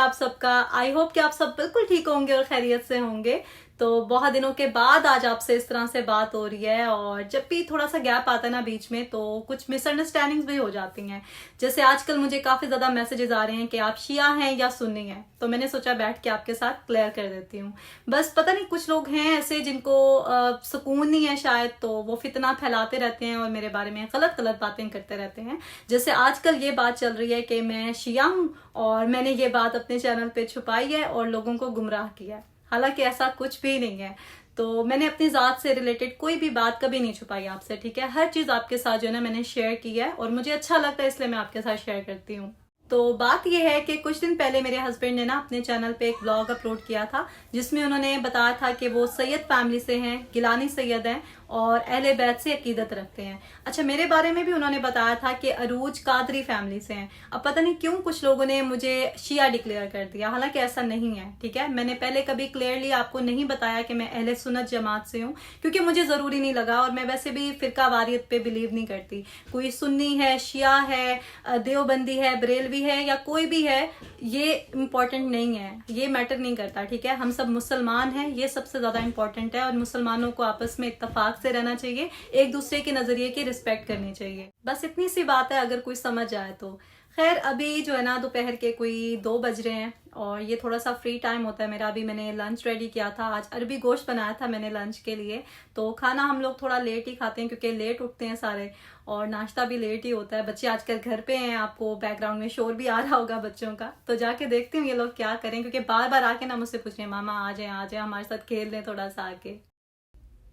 आप सबका। I hope कि आप सब बिल्कुल ठीक होंगे और खैरियत से होंगे। तो बहुत दिनों के बाद आज आपसे इस तरह से बात हो रही है, और जब भी थोड़ा सा गैप आता है ना बीच में तो कुछ मिसअंडरस्टैंडिंग्स भी हो जाती हैं। जैसे आजकल मुझे काफी ज्यादा मैसेजेस आ रहे हैं कि आप शिया हैं या सुन्नी हैं, तो मैंने सोचा बैठ के आपके साथ क्लियर कर देती हूँ। बस पता नहीं कुछ लोग हैं ऐसे जिनको सुकून नहीं है शायद, तो वो फितना फैलाते रहते हैं और मेरे बारे में गलत गलत बातें करते रहते हैं। जैसे आजकल ये बात चल रही है कि मैं शिया हूँ और मैंने ये बात अपने चैनल पे छुपाई है और लोगों को गुमराह किया है। हालांकि ऐसा कुछ भी नहीं है। तो मैंने अपनी जात से रिलेटेड कोई भी बात कभी नहीं छुपाई आपसे, ठीक है। हर चीज आपके साथ जो है ना मैंने शेयर की है और मुझे अच्छा लगता है, इसलिए मैं आपके साथ शेयर करती हूँ। तो बात यह है कि कुछ दिन पहले मेरे हस्बैंड ने ना अपने चैनल पे एक ब्लॉग अपलोड किया था, जिसमें उन्होंने बताया था कि वो सैयद फैमिली से हैं, गिलानी सैयद हैं और अहले बैत से अकीदत रखते हैं। अच्छा, मेरे बारे में भी उन्होंने बताया था कि अरूज कादरी फैमिली से हैं। अब पता नहीं क्यों कुछ लोगों ने मुझे शिया डिक्लेयर कर दिया, हालांकि ऐसा नहीं है, ठीक है। मैंने पहले कभी क्लियरली आपको नहीं बताया कि मैं अहले सुन्नत जमात से हूँ, क्योंकि मुझे जरूरी नहीं लगा और मैं वैसे भी फिरका वारियत पे बिलीव नहीं करती। कोई सुन्नी है, शिया है, देवबंदी है, बरेलवी है या कोई भी है, ये इम्पोर्टेंट नहीं है, ये मैटर नहीं करता, ठीक है। हम सब मुसलमान हैं, ये सबसे ज्यादा इम्पोर्टेंट है, और मुसलमानों को आपस में इत्तेफाक से रहना चाहिए, एक दूसरे के नजरिए की रिस्पेक्ट करनी चाहिए। बस इतनी सी बात है, अगर कोई समझ आए तो। खैर, अभी जो है ना दोपहर के कोई 2 बज रहे हैं और ये थोड़ा सा फ्री टाइम होता है मेरा। अभी मैंने लंच रेडी किया था, आज अरबी गोश्त बनाया था मैंने लंच के लिए। तो खाना हम लोग थोड़ा लेट ही खाते हैं क्योंकि लेट उठते हैं सारे, और नाश्ता भी लेट ही होता है। बच्चे आजकल घर पे हैं, आपको बैकग्राउंड में शोर भी आ रहा होगा बच्चों का, तो जाके देखती हूँ ये लोग क्या करें, क्योंकि बार बार आके ना मुझसे पूछ रहे हैं मामा आ जाए हमारे साथ खेल लें थोड़ा सा आके।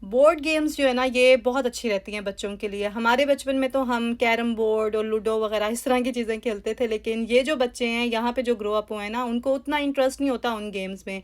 बोर्ड गेम्स जो है ना ये बहुत अच्छी रहती हैं बच्चों के लिए। हमारे बचपन में तो हम कैरम बोर्ड और लूडो वगैरह इस तरह की चीज़ें खेलते थे, लेकिन ये जो बच्चे हैं यहाँ पे जो ग्रो अप हुए हैं ना, उनको उतना इंटरेस्ट नहीं होता उन गेम्स में।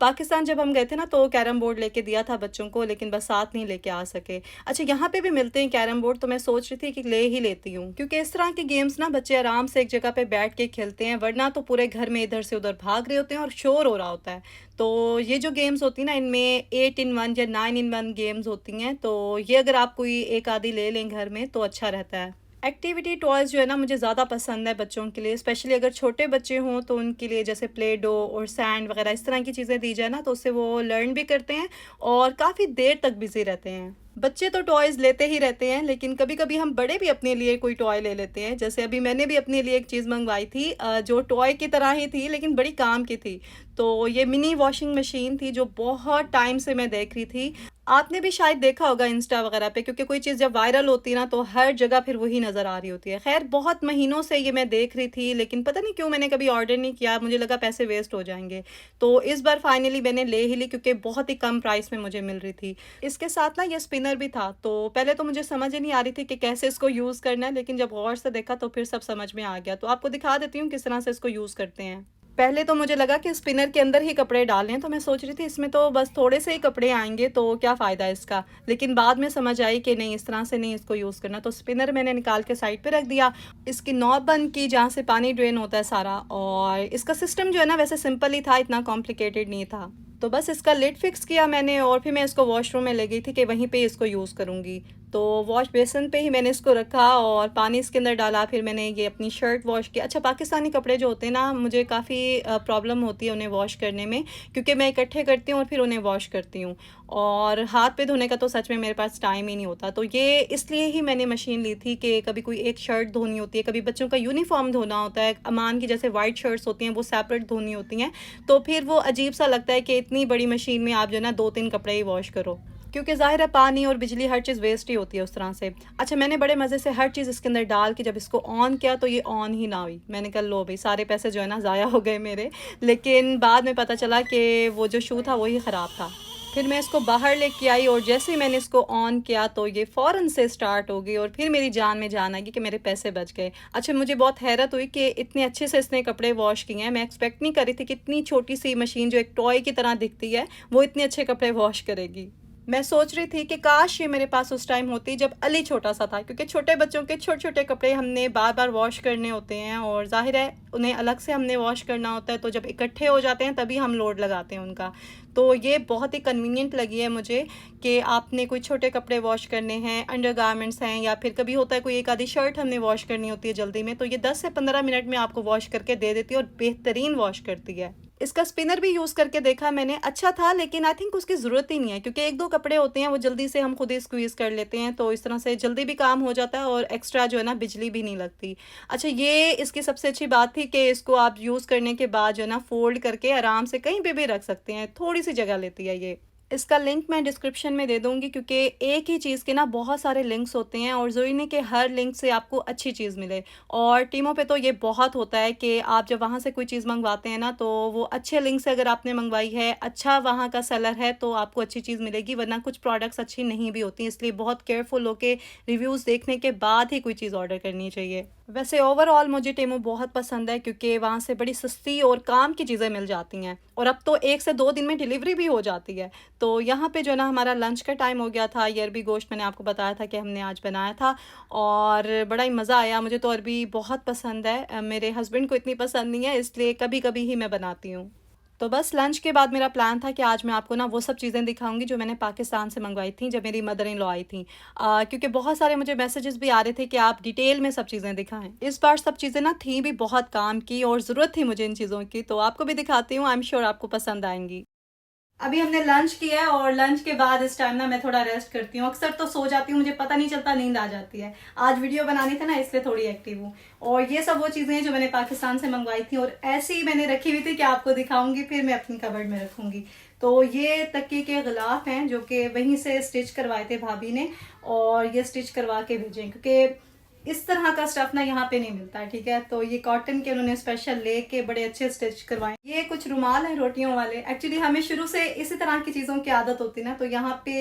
पाकिस्तान जब हम गए थे ना तो कैरम बोर्ड लेके दिया था बच्चों को, लेकिन बस साथ नहीं लेके आ सके। अच्छा, यहाँ पे भी मिलते हैं कैरम बोर्ड, तो मैं सोच रही थी कि ले ही लेती हूँ, क्योंकि इस तरह के गेम्स ना बच्चे आराम से एक जगह पे बैठ के खेलते हैं, वरना तो पूरे घर में इधर से उधर भाग रहे होते हैं और शोर हो रहा होता है। तो ये जो गेम्स होती हैं ना, इनमें 8 in 1 या 9 in 1 गेम्स होती हैं, तो ये अगर आप कोई एक आधी ले लें घर में तो अच्छा रहता है। एक्टिविटी टॉयज़ जो है ना मुझे ज़्यादा पसंद है बच्चों के लिए, स्पेशली अगर छोटे बच्चे हों तो उनके लिए जैसे प्ले डो और सैंड वगैरह इस तरह की चीज़ें दी जाए ना, तो उससे वो लर्न भी करते हैं और काफ़ी देर तक बिजी रहते हैं। बच्चे तो टॉयज़ लेते ही रहते हैं, लेकिन कभी कभी हम बड़े भी अपने लिए कोई टॉय ले लेते हैं। जैसे अभी मैंने भी अपने लिए एक चीज़ मंगवाई थी, जो टॉय की तरह ही थी लेकिन बड़ी काम की थी। तो ये मिनी वॉशिंग मशीन थी जो बहुत टाइम से मैं देख रही थी। आपने भी शायद देखा होगा इंस्टा वगैरह पे, क्योंकि कोई चीज़ जब वायरल होती है ना तो हर जगह फिर वही नज़र आ रही होती है। खैर, बहुत महीनों से ये मैं देख रही थी, लेकिन पता नहीं क्यों मैंने कभी ऑर्डर नहीं किया, मुझे लगा पैसे वेस्ट हो जाएंगे। तो इस बार फाइनली मैंने ले ही ली, क्योंकि बहुत ही कम प्राइस में मुझे मिल रही थी। इसके साथ ना ये स्पिनर भी था, तो पहले तो मुझे समझ ही नहीं आ रही थी कि कैसे इसको यूज़ करना है, लेकिन जब गौर से देखा तो फिर सब समझ में आ गया। तो आपको दिखा देती हूँ किस तरह से इसको यूज़ करते हैं। पहले तो मुझे लगा कि स्पिनर के अंदर ही कपड़े डालने हैं, तो मैं सोच रही थी इसमें तो बस थोड़े से ही कपड़े आएंगे तो क्या फ़ायदा है इसका, लेकिन बाद में समझ आई कि नहीं, इस तरह से नहीं इसको यूज़ करना। तो स्पिनर मैंने निकाल के साइड पे रख दिया, इसकी नॉब बंद की जहाँ से पानी ड्रेन होता है सारा, और इसका सिस्टम जो है ना वैसे सिंपल ही था, इतना कॉम्प्लिकेटेड नहीं था। तो बस इसका लिड फिक्स किया मैंने और फिर मैं इसको वॉशरूम में ले गई थी कि वहीं पे इसको यूज़ करूँगी। तो वॉश बेसिन पे ही मैंने इसको रखा और पानी इसके अंदर डाला, फिर मैंने ये अपनी शर्ट वॉश की। अच्छा, पाकिस्तानी कपड़े जो होते हैं ना, मुझे काफ़ी प्रॉब्लम होती है उन्हें वॉश करने में, क्योंकि मैं इकट्ठे करती हूँ और फिर उन्हें वॉश करती हूँ, और हाथ पे धोने का तो सच में मेरे पास टाइम ही नहीं होता। तो ये इसलिए ही मैंने मशीन ली थी कि कभी कोई एक शर्ट धोनी होती है, कभी बच्चों का यूनिफॉर्म धोना होता है, अमान की जैसे वाइट शर्ट्स होती हैं वो सेपरेट धोनी होती हैं, तो फिर वो अजीब सा लगता है कि इतनी बड़ी मशीन में आप जो है ना 2-3 कपड़े ही वॉश करो, क्योंकि ज़ाहिर है पानी और बिजली हर चीज़ वेस्ट ही होती है उस तरह से। अच्छा, मैंने बड़े मज़े से हर चीज़ इसके अंदर डाल के जब इसको ऑन किया तो ये ऑन ही ना हुई। मैंने कहा लो भाई, सारे पैसे जो है ना ज़ाया हो गए मेरे। लेकिन बाद में पता चला कि वो जो शू था वही ख़राब था। फिर मैं इसको बाहर लेके आई और जैसे ही मैंने इसको ऑन किया तो ये फ़ौरन से स्टार्ट हो गई, और फिर मेरी जान में जान आ गई कि मेरे पैसे बच गए। अच्छा, मुझे बहुत हैरत हुई कि इतने अच्छे से इसने कपड़े वॉश किए हैं। मैं एक्सपेक्ट नहीं कर रही थी कि इतनी छोटी सी मशीन जो एक टॉय की तरह दिखती है वो इतने अच्छे कपड़े वॉश करेगी। मैं सोच रही थी कि काश ये मेरे पास उस टाइम होती जब अली छोटा सा था, क्योंकि छोटे बच्चों के छोटे छोटे कपड़े हमने बार बार वॉश करने होते हैं और जाहिर है उन्हें अलग से हमने वॉश करना होता है, तो जब इकट्ठे हो जाते हैं तभी हम लोड लगाते हैं उनका। तो ये बहुत ही कन्वीनियंट लगी है मुझे कि आपने कोई छोटे कपड़े वॉश करने हैं, अंडरगारमेंट्स हैं, या फिर कभी होता है कोई एक आधी शर्ट हमने वॉश करनी होती है जल्दी में, तो ये 10 से 15 मिनट में आपको वॉश करके दे देती है और बेहतरीन वॉश करती है। इसका स्पिनर भी यूज़ करके देखा मैंने, अच्छा था, लेकिन आई थिंक उसकी ज़रूरत ही नहीं है, क्योंकि एक दो कपड़े होते हैं वो जल्दी से हम खुद ही स्क्वीज़ कर लेते हैं, तो इस तरह से जल्दी भी काम हो जाता है और एक्स्ट्रा जो है ना बिजली भी नहीं लगती। अच्छा, ये इसकी सबसे अच्छी बात थी कि इसको आप यूज़ करने के बाद जो है ना फोल्ड करके आराम से कहीं पे भी रख सकते हैं, थोड़ी सी जगह लेती है ये। इसका लिंक मैं डिस्क्रिप्शन में दे दूँगी, क्योंकि एक ही चीज़ के ना बहुत सारे लिंक्स होते हैं और ज़रूरी नहीं कि हर लिंक से आपको अच्छी चीज़ मिले। और टीमों पे तो ये बहुत होता है कि आप जब वहाँ से कोई चीज़ मंगवाते हैं ना, तो वो अच्छे लिंक से अगर आपने मंगवाई है, अच्छा वहाँ का सेलर है, तो आपको अच्छी चीज़ मिलेगी, वरना कुछ प्रोडक्ट्स अच्छी नहीं भी होती, इसलिए बहुत केयरफुल होके रिव्यूज़ देखने के बाद ही कोई चीज़ ऑर्डर करनी चाहिए। वैसे ओवरऑल मुझे टेमू बहुत पसंद है, क्योंकि वहाँ से बड़ी सस्ती और काम की चीज़ें मिल जाती हैं, और अब तो 1 से 2 दिन में डिलीवरी भी हो जाती है। तो यहाँ पे जो है ना हमारा लंच का टाइम हो गया था। ये अरबी गोश्त मैंने आपको बताया था कि हमने आज बनाया था, और बड़ा ही मज़ा आया। मुझे तो अरबी बहुत पसंद है, मेरे हस्बैंड को इतनी पसंद नहीं है, इसलिए कभी कभी ही मैं बनाती हूँ। तो बस लंच के बाद मेरा प्लान था कि आज मैं आपको ना वो सब चीज़ें दिखाऊंगी जो मैंने पाकिस्तान से मंगवाई थी जब मेरी मदर इन लॉ आई थी, क्योंकि बहुत सारे मुझे मैसेजेस भी आ रहे थे कि आप डिटेल में सब चीज़ें दिखाएं। इस बार सब चीज़ें ना थी भी बहुत काम की और ज़रूरत थी मुझे इन चीज़ों की, तो आपको भी दिखाती हूँ, आई एम श्योर आपको पसंद आएंगी। अभी हमने लंच किया है और लंच के बाद इस टाइम ना मैं थोड़ा रेस्ट करती हूँ। अक्सर तो सो जाती हूँ, मुझे पता नहीं चलता, नींद आ जाती है। आज वीडियो बनानी थी ना, इसलिए थोड़ी एक्टिव हूँ। और ये सब वो चीज़ें हैं जो मैंने पाकिस्तान से मंगवाई थी और ऐसे ही मैंने रखी हुई थी कि आपको दिखाऊंगी, फिर मैं अपनी कबर्ड में रखूंगी। तो ये तकिए के गिलाफ हैं जो कि वहीं से स्टिच करवाए थे भाभी ने, और ये स्टिच करवा के भेजे, क्योंकि इस तरह का स्टफ ना यहाँ पे नहीं मिलता है, ठीक है। तो ये कॉटन के उन्होंने स्पेशल लेके बड़े अच्छे स्टिच करवाए। ये कुछ रुमाल है रोटियों वाले। एक्चुअली हमें शुरू से इसी तरह की चीजों की आदत होती है ना, तो यहाँ पे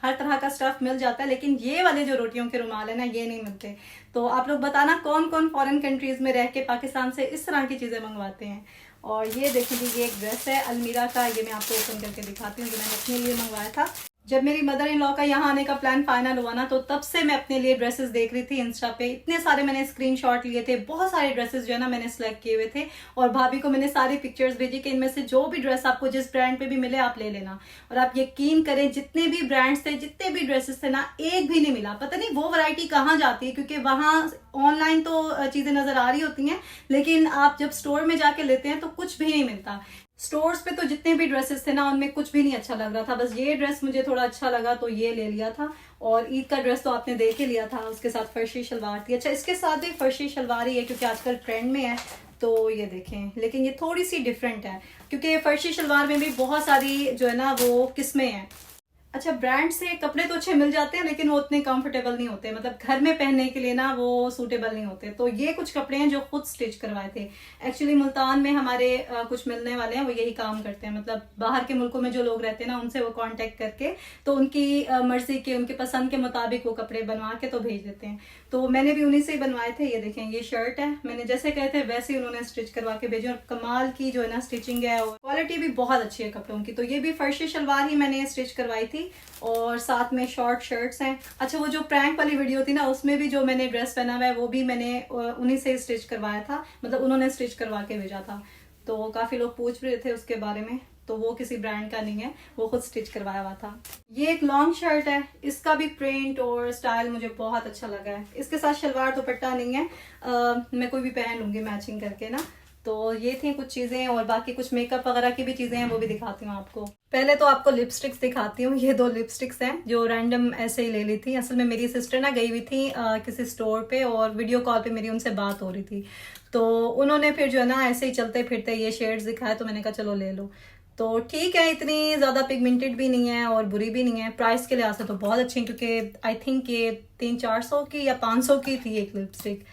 हर तरह का स्टफ मिल जाता है, लेकिन ये वाले जो रोटियों के रुमाल है ना, ये नहीं मिलते। तो आप लोग बताना कौन कौन फॉरेन कंट्रीज में रह के पाकिस्तान से इस तरह की चीजें मंगवाते हैं। और ये देखिए, ये एक ड्रेस है अलमीरा का, ये मैं आपको ओपन करके दिखाती हूँ, जो मैंने अपने लिए मंगवाया था। जब मेरी मदर इन लॉ का यहाँ आने का प्लान फाइनल हुआ ना, तो तब से मैं अपने लिए ड्रेसेस देख रही थी इंस्टा पे। इतने सारे मैंने स्क्रीनशॉट लिए थे, बहुत सारे ड्रेसेस जो है ना मैंने सेलेक्ट किए हुए थे, और भाभी को मैंने सारी पिक्चर्स भेजी कि इनमें से जो भी ड्रेस आपको जिस ब्रांड पे भी मिले आप ले लेना। और आप यकीन करें, जितने भी ब्रांड्स थे, जितने भी ड्रेसेस थे ना, एक भी नहीं मिला। पता नहीं वो वैरायटी कहाँ जाती है, क्योंकि वहाँ ऑनलाइन तो चीजें नजर आ रही होती हैं, लेकिन आप जब स्टोर में जाके लेते हैं तो कुछ भी नहीं मिलता। स्टोर्स पे तो जितने भी ड्रेसेस थे ना, उनमें कुछ भी नहीं अच्छा लग रहा था। बस ये ड्रेस मुझे थोड़ा अच्छा लगा तो ये ले लिया था। और ईद का ड्रेस तो आपने देख ही लिया था, उसके साथ फर्शी शलवार थी। अच्छा, इसके साथ भी फर्शी शलवार ही है, क्योंकि आजकल ट्रेंड में है। तो ये देखें, लेकिन ये थोड़ी सी डिफरेंट है, क्योंकि फर्शी शलवार में भी बहुत सारी जो है ना वो किस्में हैं। अच्छा, ब्रांड से कपड़े तो अच्छे मिल जाते हैं, लेकिन वो उतने कंफर्टेबल नहीं होते, मतलब घर में पहनने के लिए ना वो सूटेबल नहीं होते। तो ये कुछ कपड़े हैं जो खुद स्टिच करवाए थे। एक्चुअली मुल्तान में हमारे कुछ मिलने वाले हैं, वो यही काम करते हैं, मतलब बाहर के मुल्कों में जो लोग रहते हैं ना, उनसे वो कांटेक्ट करके तो उनकी मर्जी के, उनके पसंद के मुताबिक वो कपड़े बनवा के तो भेज देते हैं। तो मैंने भी उन्हीं से ही बनवाए थे। ये देखें, ये शर्ट है, मैंने जैसे कहे थे वैसे ही उन्होंने स्टिच करवा के भेजे, और कमाल की जो है ना स्टिचिंग है, और क्वालिटी भी बहुत अच्छी है कपड़ों की। तो ये भी फर्शी शलवार ही मैंने स्टिच करवाई थी, और साथ में शॉर्ट शर्ट्स हैं। अच्छा, वो जो प्रैंक वाली वीडियो थी ना, उसमें भी जो मैंने ड्रेस पहना हुआ है वो भी मैंने उन्हीं से स्टिच करवाया था, मतलब उन्होंने स्टिच करवा के भेजा था। तो काफी लोग पूछ रहे थे उसके बारे में, तो वो किसी ब्रांड का नहीं है, वो खुद स्टिच करवाया हुआ था। ये एक लॉन्ग शर्ट है, इसका भी प्रिंट और स्टाइल मुझे बहुत अच्छा लगा है। इसके साथ शलवार दुपट्टा नहीं है, मैं कोई भी पहन लूंगी मैचिंग करके ना। तो ये थी कुछ चीजें, और बाकी कुछ मेकअप वगैरह की भी चीजें हैं, वो भी दिखाती हूँ आपको। पहले तो आपको लिपस्टिक्स दिखाती हूँ। ये 2 लिपस्टिक्स हैं जो रैंडम ऐसे ही ले ली थी। असल में मेरी सिस्टर ना गई हुई थी किसी स्टोर पे, और वीडियो कॉल पे मेरी उनसे बात हो रही थी, तो उन्होंने फिर जो है ना ऐसे ही चलते फिरते ये शेड्स दिखाए, तो मैंने कहा चलो ले लो। तो ठीक है, इतनी ज्यादा पिगमेंटेड भी नहीं है और बुरी भी नहीं है। प्राइस के लिहाज से तो बहुत अच्छी है, क्योंकि आई थिंक ये 300-400 की या 500 की थी एक लिपस्टिक।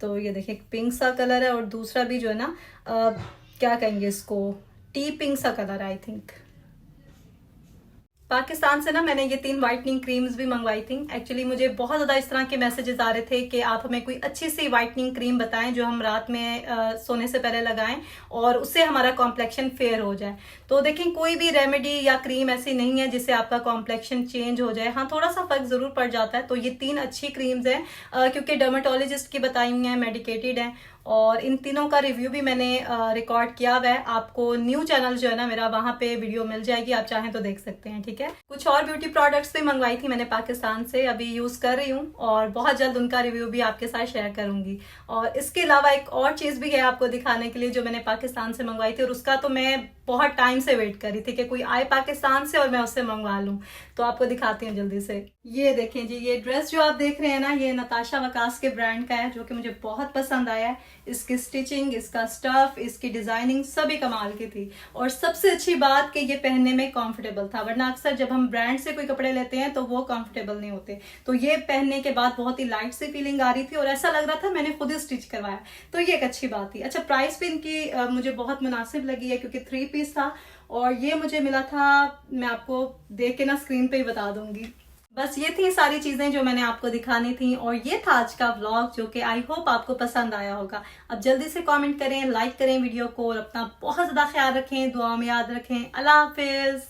तो ये देखिए, पिंक सा कलर है, और दूसरा भी जो है ना क्या कहेंगे इसको, टी पिंक सा कलर है आई थिंक। पाकिस्तान से ना मैंने ये 3 व्हाइटनिंग क्रीम्स भी मंगवाई थी। एक्चुअली मुझे बहुत ज़्यादा इस तरह के मैसेजेस आ रहे थे कि आप हमें कोई अच्छी सी व्हाइटनिंग क्रीम बताएं जो हम रात में सोने से पहले लगाएं और उससे हमारा कॉम्प्लेक्शन फेयर हो जाए। तो देखें, कोई भी रेमेडी या क्रीम ऐसी नहीं है जिससे आपका कॉम्प्लेक्शन चेंज हो जाए। हाँ, थोड़ा सा फर्क ज़रूर पड़ जाता है। तो ये 3 अच्छी क्रीम्स हैं क्योंकि डर्माटोलॉजिस्ट की बताई हुई हैं, मेडिकेटेड हैं, और इन तीनों का रिव्यू भी मैंने रिकॉर्ड किया हुआ है। आपको न्यू चैनल जो है ना मेरा, वहां पे वीडियो मिल जाएगी, आप चाहें तो देख सकते हैं। ठीक है, कुछ और ब्यूटी प्रोडक्ट्स भी मंगवाई थी मैंने पाकिस्तान से, अभी यूज कर रही हूँ और बहुत जल्द उनका रिव्यू भी आपके साथ शेयर करूंगी। और इसके अलावा एक और चीज भी है आपको दिखाने के लिए जो मैंने पाकिस्तान से मंगवाई थी, और उसका तो मैं बहुत टाइम से वेट कर रही थी कि कोई आए पाकिस्तान से और मैं उससे मंगवा लूं। तो आपको दिखाती हूँ जल्दी से। ये देखें जी, ये ड्रेस जो आप देख रहे हैं ना, ये नताशा वकास के ब्रांड का है, जो कि मुझे बहुत पसंद आया है। इसकी स्टिचिंग, इसका स्टफ, इसकी डिजाइनिंग सभी कमाल की थी। और सबसे अच्छी बात कि ये पहनने में कंफर्टेबल था, वरना अक्सर जब हम ब्रांड से कोई कपड़े लेते हैं तो वो कंफर्टेबल नहीं होते। तो ये पहनने के बाद बहुत ही लाइट सी फीलिंग आ रही थी और ऐसा लग रहा था मैंने खुद ही स्टिच करवाया। तो ये एक अच्छी बात थी। अच्छा, प्राइस भी इनकी मुझे बहुत मुनासिब लगी है क्योंकि 3 पीस था और ये मुझे मिला था, मैं आपको देख के ना स्क्रीन पे ही बता दूंगी। बस ये थी सारी चीजें जो मैंने आपको दिखानी थी और ये था आज का व्लॉग जो कि आई होप आपको पसंद आया होगा। अब जल्दी से कमेंट करें, लाइक करें वीडियो को और अपना बहुत ज्यादा ख्याल रखें, दुआ में याद रखें। अल्लाह हाफिज।